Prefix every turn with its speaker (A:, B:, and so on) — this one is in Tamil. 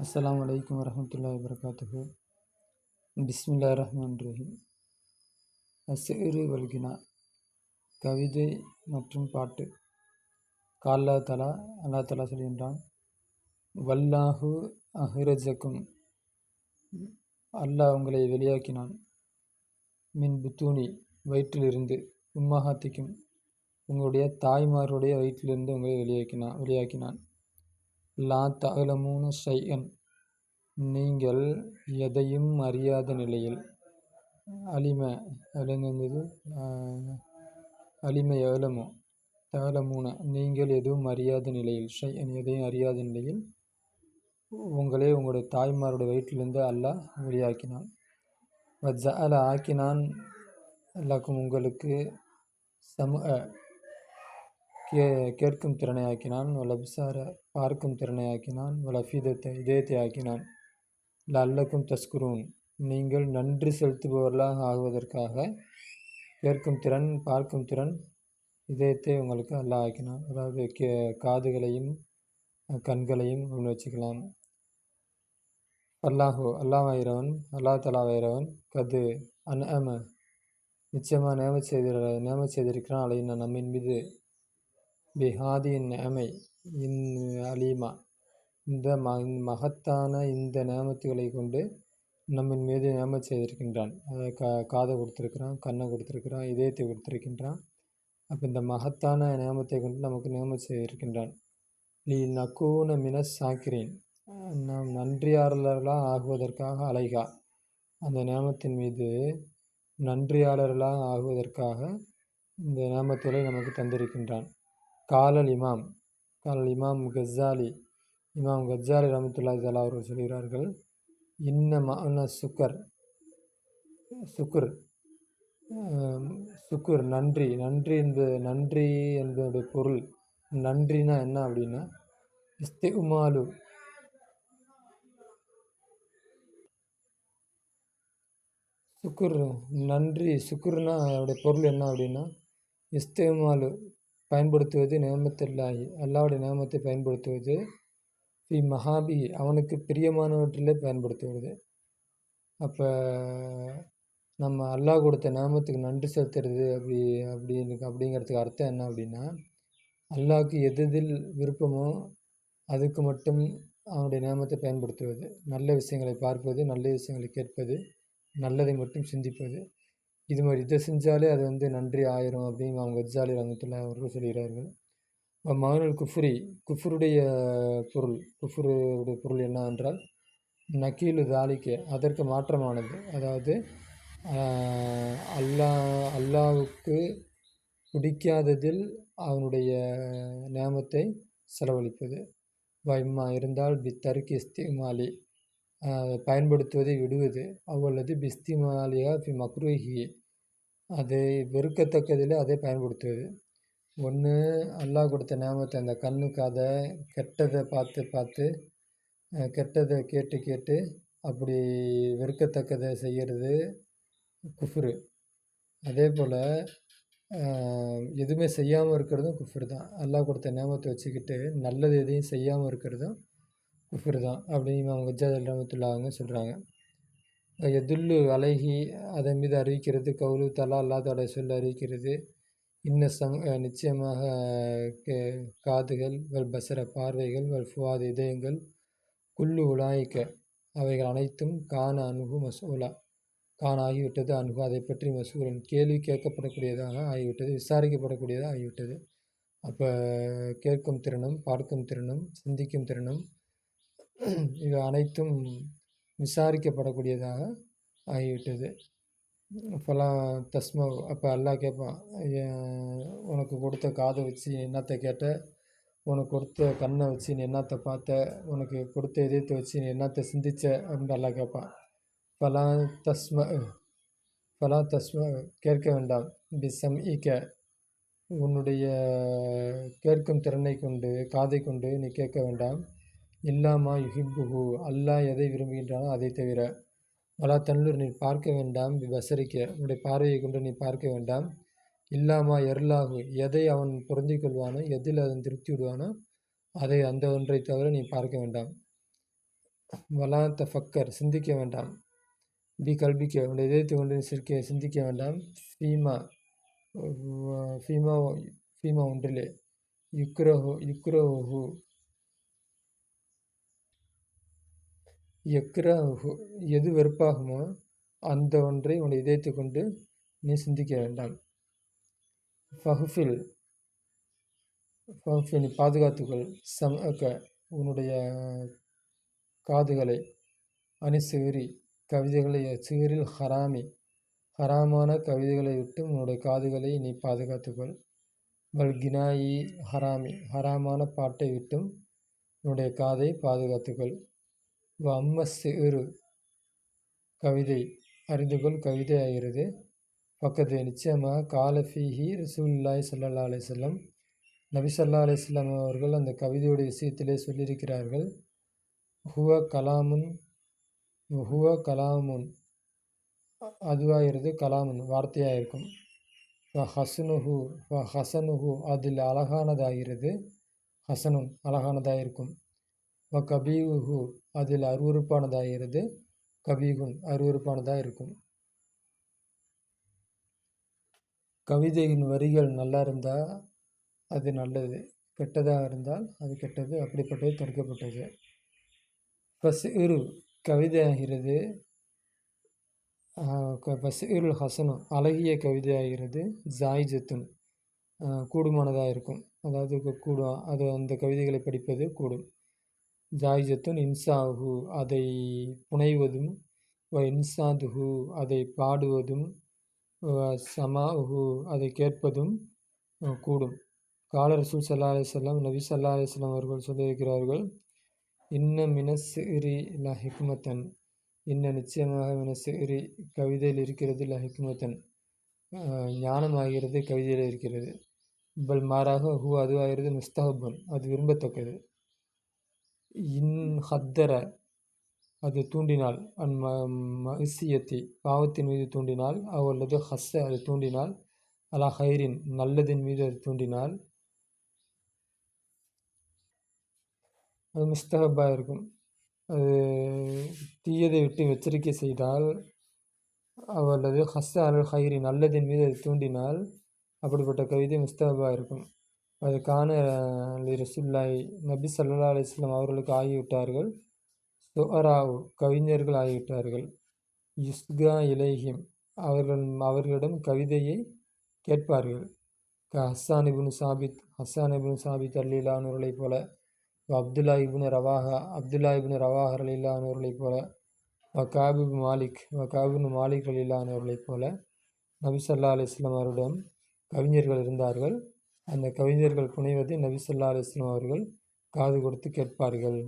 A: அஸ்ஸலாமு அலைக்கும் வரஹ்மத்துல்லாஹி வபரகாத்துஹு. பிஸ்மில்லாஹிர் ரஹ்மானிர் ரஹீம். அஸ்ஸிரு வல்கினா, கவிதை மற்றும் பாட்டு. கால்லா தலா, அல்லாஹ் தலா சொல்கின்றான், வல்லாஹு அஹ்ரஜக்கும், அல்லாஹ் உங்களை வெளியாக்கினான், மின் புத்தூனி, வயிற்றிலிருந்து, உம்மஹாத்திக்கும், உங்களுடைய தாய்மாருடைய வயிற்றிலிருந்து உங்களை வெளியாக்கினான். லா தஅலமூன ஷைஅன், நீங்கள் எதையும் அறியாத நிலையில். அலிம அலிங்கிறது அலிம ஏலமோ தகலமூன, நீங்கள் எதுவும் அறியாத நிலையில். ஷைஅன், எதையும் அறியாத நிலையில் உங்களே உங்களுடைய தாய்மாருடைய வயிற்றிலிருந்து அல்லாஹ் வெளியாக்கினான். வஜஅல, ஆக்கினான், லக்கும் உங்களுக்கு, சமஅ, கேட்கும் திறனை ஆக்கினான், வலப்சார, பார்க்கும் திறனை ஆக்கினான், வலஃபீதத்தை, இதயத்தை ஆக்கினான், லஅல்லக்கும் தஸ்குரூன், நீங்கள் நன்றி செலுத்துபவர்களாக ஆகுவதற்காக கேட்கும் திறன், பார்க்கும் திறன், இதயத்தை உங்களுக்கு அல்லாஹ் ஆக்கினான். அதாவது காதுகளையும் கண்களையும் ஒன்று வச்சுக்கலாம். அல்லாஹு, அல்லாஹ் தலாவாயிரவன், கது அன்அம, நிச்சயமாக நேம செய்திருக்கிறான், அலைனா நம்மின் மீது, பிஹாதின் நேமை அலீமா, இந்த மகத்தான இந்த நேமத்துகளை கொண்டு நம்மின் மீது நேம செய்திருக்கின்றான். அதாவது காதை கொடுத்துருக்கிறான், கண்ணை கொடுத்துருக்கிறான், இதயத்தை கொடுத்துருக்கின்றான். அப்போ இந்த மகத்தான நேமத்தை கொண்டு நமக்கு நேம செய்திருக்கின்றான். லீ நக்கூன மினஸ் சாக்கிரீன், நாம் நன்றியாளர்களாக ஆகுவதற்காக, அலைகா, அந்த நேமத்தின் மீது நன்றியாளர்களாக ஆகுவதற்காக இந்த நேமத்துகளை நமக்கு தந்திருக்கின்றான். காலல் இமாம் கஸ்ஸாலி, இமாம் கஸ்ஸாலி ரஹ்மத்துல்லாஹி தஆலா அவர்கள் சொல்கிறார்கள், இன்ன மஅன சுக்கர், நன்றி என்பதுடைய பொருள். நன்றினா என்ன அப்படின்னா, இஸ்திமாலு, சுக்குர்னா அதோடைய பொருள் என்ன அப்படின்னா, இஸ்திமாலு, பயன்படுத்துவது, நேமத்துல்லாஹி, அல்லாஹ்வுடைய நேமத்தை பயன்படுத்துவது, ஃபி மஹாபி, அவனுக்கு பிரியமானவற்றிலே பயன்படுத்துவது. அப்போ நம்ம அல்லாஹ் கொடுத்த நேமத்துக்கு நன்றி செலுத்துறது அப்படிங்கிறதுக்கு அர்த்தம் என்ன அப்படின்னா, அல்லாஹ்வுக்கு எதில் விருப்பமோ அதுக்கு மட்டும் அவனுடைய நேமத்தை பயன்படுத்துவது, நல்ல விஷயங்களை பார்ப்பது, நல்ல விஷயங்களை கேட்பது, நல்லதை மட்டும் சிந்திப்பது. இது மாதிரி இதை செஞ்சாலே அது நன்றி ஆயிரும் அப்படின்னு அவங்க கஸ்ஸாலி ரஹ்மத்துல்லாஹி அவர்கள் சொல்கிறார்கள். மகனுல் குஃபருடைய பொருள் என்னவென்றால், நக்கீலு தாலிக்க, அதற்கு மாற்றமானது. அதாவது அல்லாஹ்வுக்கு பிடிக்காததில் அவனுடைய நேமத்தை செலவழிப்பது. வைம்மா, இருந்தால் பித்தருக்கு இஸ்திமாலி, பயன்படுத்துவதை விடுவது. அவ்வளது பிஸ்திமாலியா ஃபி மக்ரூஹி, அதை வெறுக்கத்தக்கதில் அதை பயன்படுத்துவது. ஒன்று அல்லாஹ் கொடுத்த நேமத்தை, அந்த கண்ணுக்கு அதை கெட்டதை பார்த்து கெட்டதை கேட்டு அப்படி வெறுக்கத்தக்கதை செய்கிறது குஃப்ரு. அதே போல் எதுவுமே செய்யாமல் இருக்கிறதும் குஃப்ரு தான். அல்லாஹ் கொடுத்த நேமத்தை வச்சுக்கிட்டு நல்லது எதையும் செய்யாமல் இருக்கிறதும் குஃப்ரு தான் அப்படின்னு அவங்க கஸ்ஸாலி ரஹ்மத்துல்லாஹி அவங்க சொல்கிறாங்க. எதுல்லு அலைஹி, அதன் மீது அறிவிக்கிறது, கவுலு தலா, அல்லாஹ் தஆலா சொல்ல அறிவிக்கிறது, நிச்சயமாக காதுகள், வல் பசர, பார்வைகள், வல் ஃபுவாத், இதயங்கள், குல்லு உலாயிக்க, அவைகள் அனைத்தும், கான அனுகு மசூலா, ஆகிவிட்டது, அனுகு அதை பற்றி, மசூலன், கேள்வி கேட்கப்படக்கூடியதாக ஆகிவிட்டது, விசாரிக்கப்படக்கூடியதாக ஆகிவிட்டது. அப்போ கேட்கும் திறனும், பார்க்கும் திறனும், சிந்திக்கும் திறனும், இது அனைத்தும் விசாரிக்கப்படக்கூடியதாக ஆகிவிட்டது. இப்போலாம் தஸ்மவ், அப்போ அல்லாஹ் கேட்பான், உனக்கு கொடுத்த காதை வச்சு நீ என்னத்தை கேட்ட, உனக்கு கொடுத்த கண்ணை வச்சு நீ என்னத்தை பார்த்த, உனக்கு கொடுத்த இதயத்தை வச்சு நீ என்னத்தை சிந்திச்ச அப்படின்னு அல்லாஹ் கேட்பான். ஃபலா தஸ்ம, கேட்க வேண்டாம், பிசம்இக, உன்னுடைய கேட்கும் திறனை கொண்டு, காதை கொண்டு நீ கேட்க வேண்டாம், இல்லாமா யுஹிப்புஹு, அல்லாஹ் எதை விரும்புகின்றானோ அதை தவிர, வலா தன்லூர், நீ பார்க்க வேண்டாம், பசரிக்க, உன்னுடைய பார்வையை கொண்டு நீ பார்க்க வேண்டாம், இல்லாமா எர்லாகு, எதை அவன் பொருந்திக் கொள்வானோ, எதில் அதன் திருப்தி விடுவானோ அதை, அந்த ஒன்றை தவிர நீ பார்க்க வேண்டாம். வலா தஃபக்கர் சிந்திக்க வேண்டாம். பி கல்பிக்க உன்னுடைய இதயத்தை கொண்டு சிந்திக்க வேண்டாம். ஃபீமா ஃபீமா ஃபீமா ஒன்றிலே யுக்ரஹு யக்ரஹு எது வெறுப்பாகுமோ அந்த ஒன்றை உன்னுடைய இதயத்தை கொண்டு நீ சிந்திக்க வேண்டாம். ஃபஹ்ஃபில் நீ பாதுகாத்துக்கொள். உன்னுடைய காதுகளை அணிசிகிரி கவிதைகளை சிகிரில் ஹராமான கவிதைகளை விட்டு உன்னுடைய காதுகளை நீ பாதுகாத்துக்கொள். வல்கினாயி ஹராமான பாட்டை விட்டும் உன்னுடைய காதை பாதுகாத்துக்கொள். அம்மஸ்ஸிரு கவிதை அறிந்துகொள் கவிதை ஆகிறது. பக்கத்து நிச்சயமாக காலஃபீஹி ரசூலுல்லாஹி ஸல்லல்லாஹு அலைஹி வஸல்லம் நபி ஸல்லல்லாஹு அலைஹி வஸல்லம் அவர்கள் அந்த கவிதையுடைய விஷயத்திலே சொல்லியிருக்கிறார்கள். ஹுவ கலாமுன் அதுவாகிறது கலாமுன் வார்த்தையாக இருக்கும். ஹசனுஹு அதில் அழகானதாகிறது. ஹசனுன் அழகானதாக இருக்கும். கபீஹு அதில் அருவருப்பானதாகிறது. கபீகுன் அருவருப்பானதாக இருக்கும். கவிதையின் வரிகள் நல்லா இருந்தால் அது நல்லது, கெட்டதாக இருந்தால் அது கெட்டது, அப்படிப்பட்டது தடுக்கப்பட்டது. ஃபஸ்இரு கவிதையாகிறது. ஃபஸ்இருல் ஹசனு அழகிய கவிதையாகிறது. ஜாயிஜத்துன் கூடுமானதாக இருக்கும், அதாவது கூடும், அது அந்த கவிதைகளை படிப்பது கூடும். ஜாயிஜத்துன் இன்சாஹு அதை புனைவதும், இன்சாதுஹு அதை பாடுவதும், சமாஹு அதை கேட்பதும் கூடும். கால ரசூல் ஸல்லல்லாஹு அலைஹி வஸல்லம் நபி ஸல்லல்லாஹு அலைஹி வஸல்லம் அவர்கள் சொல்லியிருக்கிறார்கள். இன்ன மினஸ்ஸிரி ல ஹிக்மத்தன் நிச்சயமாக மினஸ்ஸிரி கவிதையில் இருக்கிறது. ல ஹிக்மத்தன் ஞானமாகிறது கவிதையில் இருக்கிறது. பல் மாறாக அதுவாகிறது முஸ்தஹபன் அது விரும்பத்தக்கது. இன் ஹத்தர அது தூண்டினால், மஇசியத்தி பாவத்தின் மீது தூண்டினால், அல்லது ஹஸ்ஸ அது தூண்டினால், அலா ஹைரின் நல்லதின் மீது அது தூண்டினால் அது முஸ்தஹப்பாக இருக்கும். அது தீயதை விட்டு எச்சரிக்கை செய்தால், அல்லது ஹஸ்ஸ அல் ஹைரி நல்லதின் மீது அது தூண்டினால் அப்படிப்பட்ட கவிதை முஸ்தஹப்பாக இருக்கும். அது கான ரசூலுல்லாஹி நபி ஸல்லல்லாஹு அலைஹி வஸல்லம் அவர்களுக்கு ஆகிவிட்டார்கள். சுஅராவு கவிஞர்கள் ஆகிவிட்டார்கள். யுஸ்கா இலைஹிம் அவர்களிடம் கவிதையை கேட்பார்கள். ஹஸ்ஸான் இப்னு சாபித் ரலியல்லாஹு அன்ஹு அவர்களைப் போல, அப்துல்லா இப்னு ரவாஹா ரலியல்லாஹு அன்ஹு அவர்களைப் போல, கஅப் இப்னு மாலிக் ரலியல்லாஹு அன்ஹு அவர்களைப் போல நபி ஸல்லல்லாஹு அலைஹி வஸல்லம் அவரிடம் கவிஞர்கள் இருந்தார்கள். அந்த கவிஞர்கள் புனைவதை நபி ஸல்லல்லாஹு அலைஹி வஸல்லம் அவர்கள் காது கொடுத்து கேட்பார்கள்.